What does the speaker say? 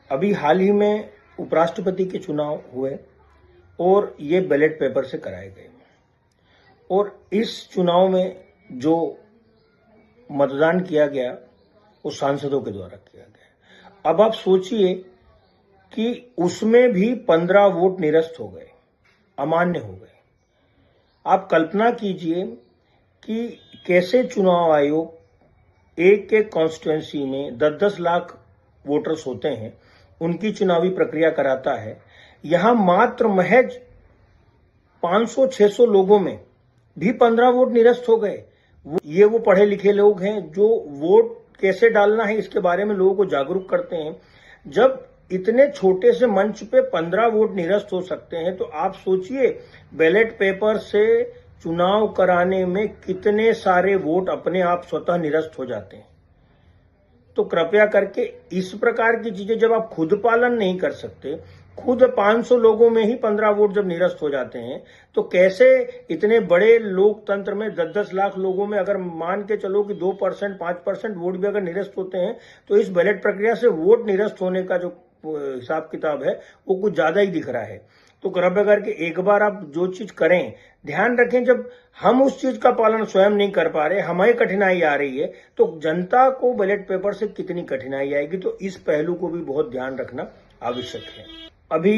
अभी हाल ही में उपराष्ट्रपति के चुनाव हुए और ये बैलेट पेपर से कराए गए और इस चुनाव में जो मतदान किया गया वो सांसदों के द्वारा किया गया। अब आप सोचिए कि उसमें भी 15 वोट निरस्त हो गए, अमान्य हो गए। आप कल्पना कीजिए कि कैसे चुनाव आयोग एक एक कॉन्स्टिट्यूएंसी में 10-10 लाख वोटर्स होते हैं, उनकी चुनावी प्रक्रिया कराता है। यहां मात्र महज 500-600 लोगों में भी 15 वोट निरस्त हो गए। ये वो पढ़े लिखे लोग हैं जो वोट कैसे डालना है इसके बारे में लोगों को जागरूक करते हैं। जब इतने छोटे से मंच पे 15 वोट निरस्त हो सकते हैं तो आप सोचिए बैलेट पेपर से चुनाव कराने में कितने सारे वोट अपने आप स्वतः निरस्त हो जाते हैं। तो कृपया करके इस प्रकार की चीजें जब आप खुद पालन नहीं कर सकते, खुद 500 लोगों में ही 15 वोट जब निरस्त हो जाते हैं, तो कैसे इतने बड़े लोकतंत्र में 10-10 लाख लोगों में अगर मान के चलो कि 2%, 5% वोट भी अगर निरस्त होते हैं तो इस बैलेट प्रक्रिया से वोट निरस्त होने का जो हिसाब किताब है वो कुछ ज्यादा ही दिख रहा है। तो कृपया करके एक बार आप जो चीज करें ध्यान रखें, जब हम उस चीज का पालन स्वयं नहीं कर पा रहे, हमें कठिनाई आ रही है, तो जनता को बैलेट पेपर से कितनी कठिनाई आएगी। तो इस पहलू को भी बहुत ध्यान रखना आवश्यक है। अभी